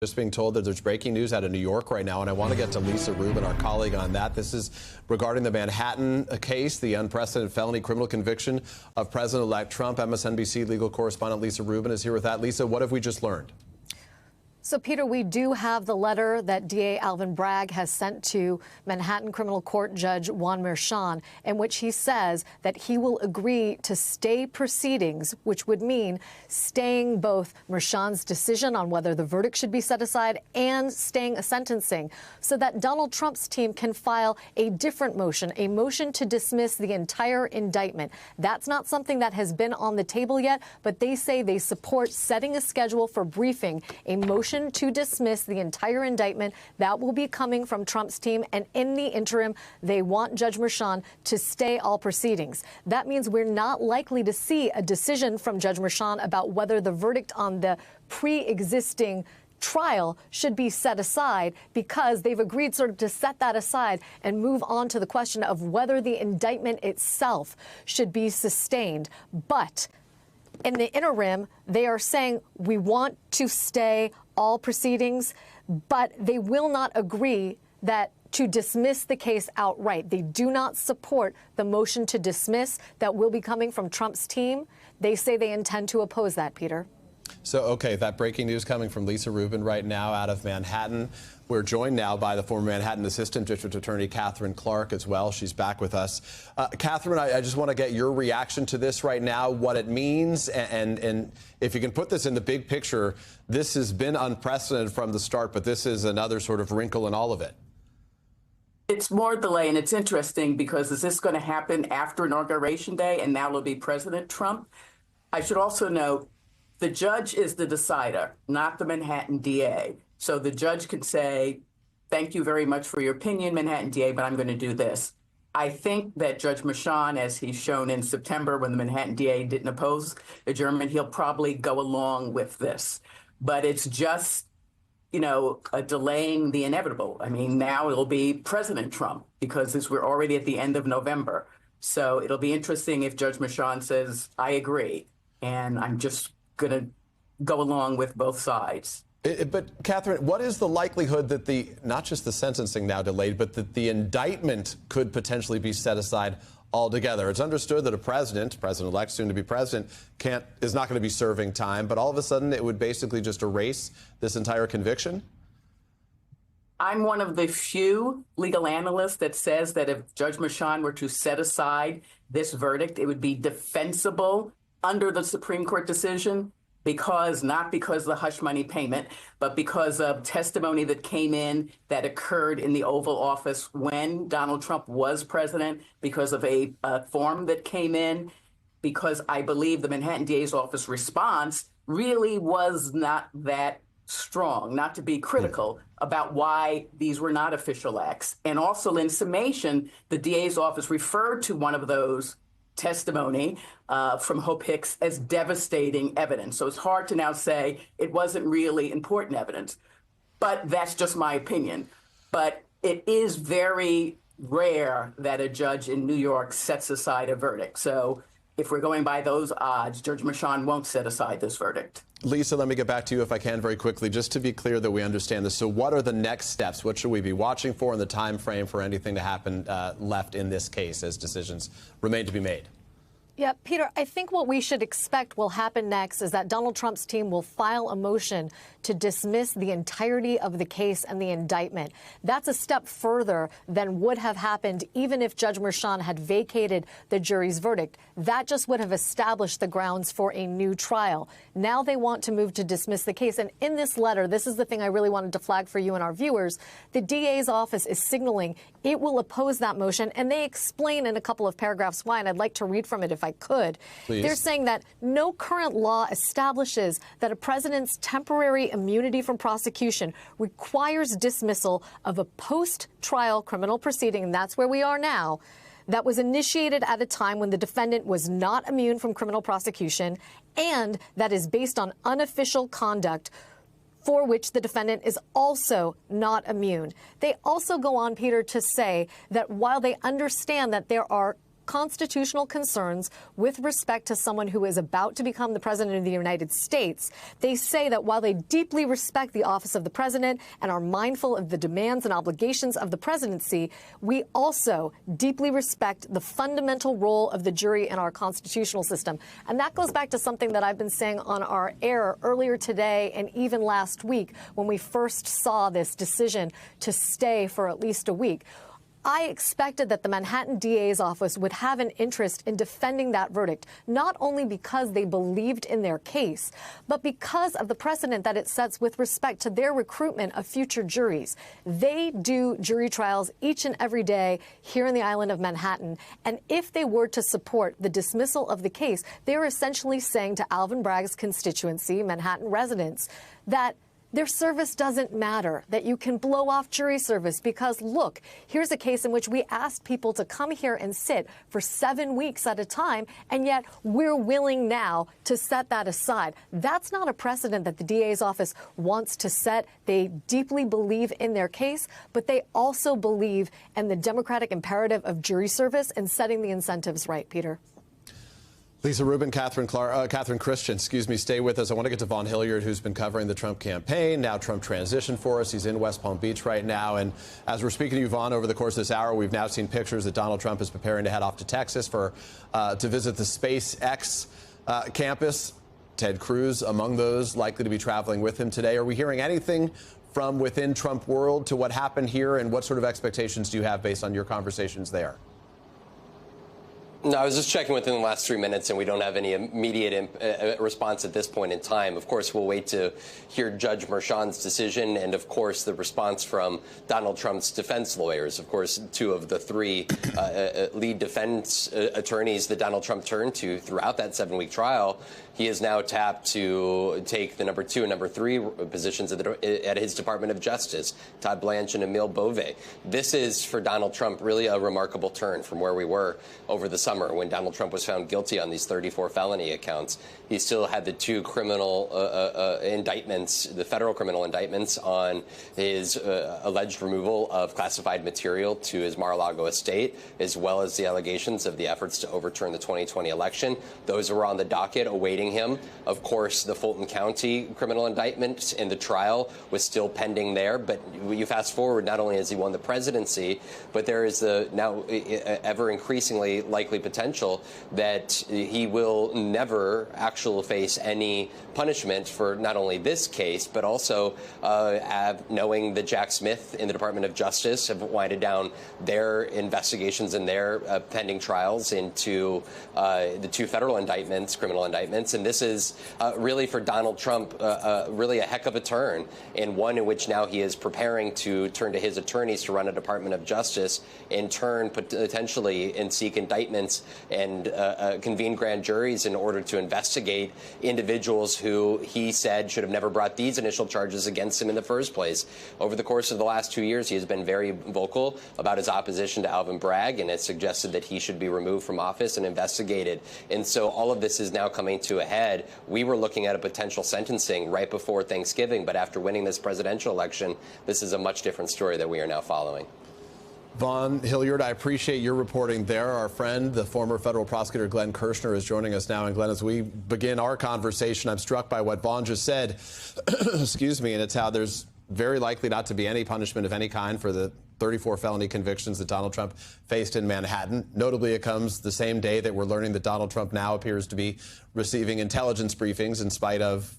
Just being told that there's breaking news out of New York right now, and I want to get to Lisa Rubin, our colleague, on that. This is regarding the Manhattan case, the unprecedented felony criminal conviction of President-elect Trump. MSNBC legal correspondent Lisa Rubin is here with that. Lisa, what have we just learned? So, Peter, we do have the letter that DA Alvin Bragg has sent to Manhattan Criminal Court Judge Juan Merchan, in which he says that he will agree to stay proceedings, which would mean staying both Merchan's decision on whether the verdict should be set aside and staying a sentencing, so that Donald Trump's team can file a different motion, a motion to dismiss the entire indictment. That's not something that has been on the table yet, but they say they support setting a schedule for briefing a motion to dismiss the entire indictment. That will be coming from Trump's team, and in the interim, they want Judge Merchan to stay all proceedings. That means we're not likely to see a decision from Judge Merchan about whether the verdict on the pre-existing trial should be set aside, because they've agreed sort of to set that aside and move on to the question of whether the indictment itself should be sustained. But in the interim, they are saying we want to stay all proceedings, but they will not agree that to dismiss the case outright. They do not support the motion to dismiss that will be coming from Trump's team. They say they intend to oppose that, Peter. So, okay, that breaking news coming from Lisa Rubin right now out of Manhattan. We're joined now by the former Manhattan Assistant District Attorney Katherine Clark as well. She's back with us. Katherine, I just want to get your reaction to this right now, what it means, and if you can put this in the big picture. This has been unprecedented from the start, but this is another sort of wrinkle in all of it. It's more delay, and it's interesting because is this going to happen after Inauguration Day, and now it'll be President Trump? I should also note, the judge is the decider, not the Manhattan DA. So the judge can say, thank you very much for your opinion, Manhattan DA, but I'm going to do this. I think that Judge Merchan, as he's shown in September when the Manhattan DA didn't oppose adjournment, he'll probably go along with this. But it's just, delaying the inevitable. I mean, now it'll be President Trump because we're already at the end of November. So it'll be interesting if Judge Merchan says, I agree, and I'm just going to go along with both sides. But, Katherine, what is the likelihood that not just the sentencing now delayed, but that the indictment could potentially be set aside altogether? It's understood that a president-elect, soon to be president, is not going to be serving time, but all of a sudden it would basically just erase this entire conviction? I'm one of the few legal analysts that says that if Judge Merchan were to set aside this verdict, it would be defensible under the Supreme Court decision, not because of the hush money payment, but because of testimony that came in that occurred in the Oval Office when Donald Trump was president, because of a form that came in, because I believe the Manhattan DA's office response really was not that strong, not to be critical about why these were not official acts. And also in summation, the DA's office referred to one of those testimony from Hope Hicks as devastating evidence. So it's hard to now say it wasn't really important evidence, but that's just my opinion. But it is very rare that a judge in New York sets aside a verdict. So if we're going by those odds, Judge Merchan won't set aside this verdict. Lisa, let me get back to you if I can very quickly, just to be clear that we understand this. So what are the next steps? What should we be watching for in the time frame for anything to happen left in this case as decisions remain to be made? Yeah, Peter, I think what we should expect will happen next is that Donald Trump's team will file a motion to dismiss the entirety of the case and the indictment. That's a step further than would have happened even if Judge Merchan had vacated the jury's verdict. That just would have established the grounds for a new trial. Now they want to move to dismiss the case. And in this letter, this is the thing I really wanted to flag for you and our viewers, the DA's office is signaling it will oppose that motion, and they explain in a couple of paragraphs why, and I'd like to read from it if I could. Please. They're saying that no current law establishes that a president's temporary immunity from prosecution requires dismissal of a post-trial criminal proceeding, and that's where we are now, that was initiated at a time when the defendant was not immune from criminal prosecution, and that is based on unofficial conduct for which the defendant is also not immune. They also go on, Peter, to say that while they understand that there are constitutional concerns with respect to someone who is about to become the president of the United States, they say that while they deeply respect the office of the president and are mindful of the demands and obligations of the presidency, we also deeply respect the fundamental role of the jury in our constitutional system. And that goes back to something that I've been saying on our air earlier today and even last week when we first saw this decision to stay for at least a week. I expected that the Manhattan DA's office would have an interest in defending that verdict, not only because they believed in their case, but because of the precedent that it sets with respect to their recruitment of future juries. They do jury trials each and every day here in the island of Manhattan, and if they were to support the dismissal of the case, they are essentially saying to Alvin Bragg's constituency, Manhattan residents, that their service doesn't matter, that you can blow off jury service because, look, here's a case in which we asked people to come here and sit for 7 weeks at a time, and yet we're willing now to set that aside. That's not a precedent that the DA's office wants to set. They deeply believe in their case, but they also believe in the democratic imperative of jury service and setting the incentives right, Peter. Lisa Rubin, Catherine Christian, stay with us. I want to get to Vaughn Hilliard, who's been covering the Trump campaign, now Trump transition for us. He's in West Palm Beach right now. And as we're speaking to you, Vaughn, over the course of this hour, we've now seen pictures that Donald Trump is preparing to head off to Texas to visit the SpaceX campus. Ted Cruz among those likely to be traveling with him today. Are we hearing anything from within Trump world to what happened here, and what sort of expectations do you have based on your conversations there? No, I was just checking within the last 3 minutes, and we don't have any immediate response at this point in time. Of course, we'll wait to hear Judge Merchan's decision and, of course, the response from Donald Trump's defense lawyers. Of course, 2 of the 3 lead defense attorneys that Donald Trump turned to throughout that 7-week trial. He is now tapped to take the number 2 and number 3 positions at his Department of Justice, Todd Blanche and Emil Bove. This is, for Donald Trump, really a remarkable turn from where we were over the summer when Donald Trump was found guilty on these 34 felony accounts. He still had the 2 criminal indictments, the federal criminal indictments on his alleged removal of classified material to his Mar-a-Lago estate, as well as the allegations of the efforts to overturn the 2020 election. Those were on the docket awaiting him. Of course, the Fulton County criminal indictment in the trial was still pending there. But you fast forward, not only has he won the presidency, but there is the now ever increasingly likely potential that he will never actually face any punishment for not only this case, but also knowing that Jack Smith in the Department of Justice have winded down their investigations and their pending trials into the 2 federal indictments, criminal indictments. And this is really for Donald Trump, really a heck of a turn, and one in which now he is preparing to turn to his attorneys to run a Department of Justice in turn potentially and seek indictments and convene grand juries in order to investigate individuals who he said should have never brought these initial charges against him in the first place. Over the course of the last 2 years, he has been very vocal about his opposition to Alvin Bragg and has suggested that he should be removed from office and investigated. And so all of this is now coming to a head. We were looking at a potential sentencing right before Thanksgiving, but after winning this presidential election, this is a much different story that we are now following. Vaughn Hilliard, I appreciate your reporting there. Our friend, the former federal prosecutor Glenn Kirshner, is joining us now. And Glenn, as we begin our conversation, I'm struck by what Vaughn just said, excuse me, and it's how there's very likely not to be any punishment of any kind for the 34 felony convictions that Donald Trump faced in Manhattan. Notably, it comes the same day that we're learning that Donald Trump now appears to be receiving intelligence briefings in spite of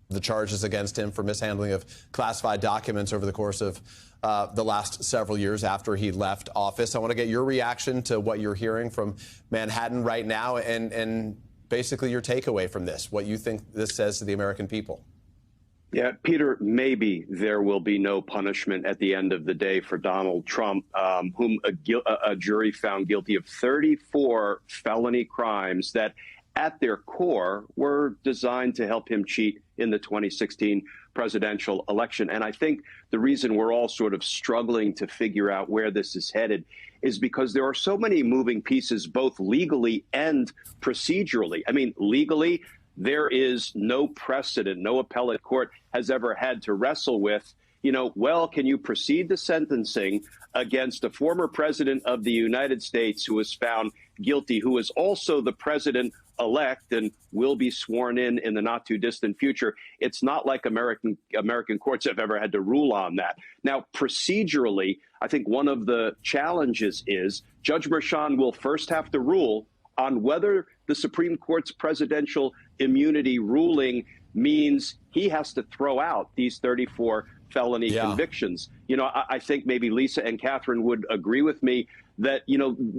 the charges against him for mishandling of classified documents over the course of the last several years after he left office. I want to get your reaction to what you're hearing from Manhattan right now and basically your takeaway from this, what you think this says to the American people. Yeah, Peter, maybe there will be no punishment at the end of the day for Donald Trump, whom a jury found guilty of 34 felony crimes that at their core were designed to help him cheat in the 2016 presidential election. And I think the reason we're all sort of struggling to figure out where this is headed is because there are so many moving pieces, both legally and procedurally. I mean, legally, there is no precedent, no appellate court has ever had to wrestle with well, can you proceed to sentencing against a former president of the United States who was found guilty, who is also the president-elect and will be sworn in the not too distant future? It's not like American courts have ever had to rule on that. Now, procedurally, I think one of the challenges is Judge Merchan will first have to rule on whether the Supreme Court's presidential immunity ruling means he has to throw out these 34 felony convictions. I think maybe Lisa and Catherine would agree with me that,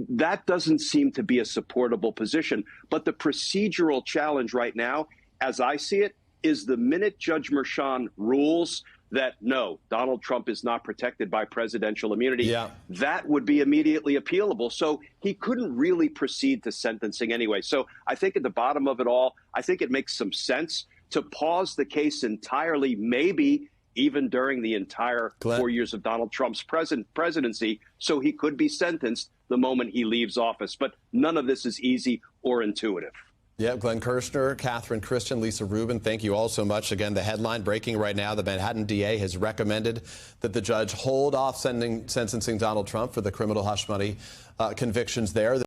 that doesn't seem to be a supportable position. But the procedural challenge right now, as I see it, is the minute Judge Merchan rules that, no, Donald Trump is not protected by presidential immunity, that would be immediately appealable. So he couldn't really proceed to sentencing anyway. So I think at the bottom of it all, I think it makes some sense to pause the case entirely, maybe even during the entire 4 years of Donald Trump's presidency, so he could be sentenced the moment he leaves office. But none of this is easy or intuitive. Yeah, Glenn Kirshner, Catherine Christian, Lisa Rubin, thank you all so much. Again, the headline breaking right now, the Manhattan DA has recommended that the judge hold off sentencing Donald Trump for the criminal hush money convictions there.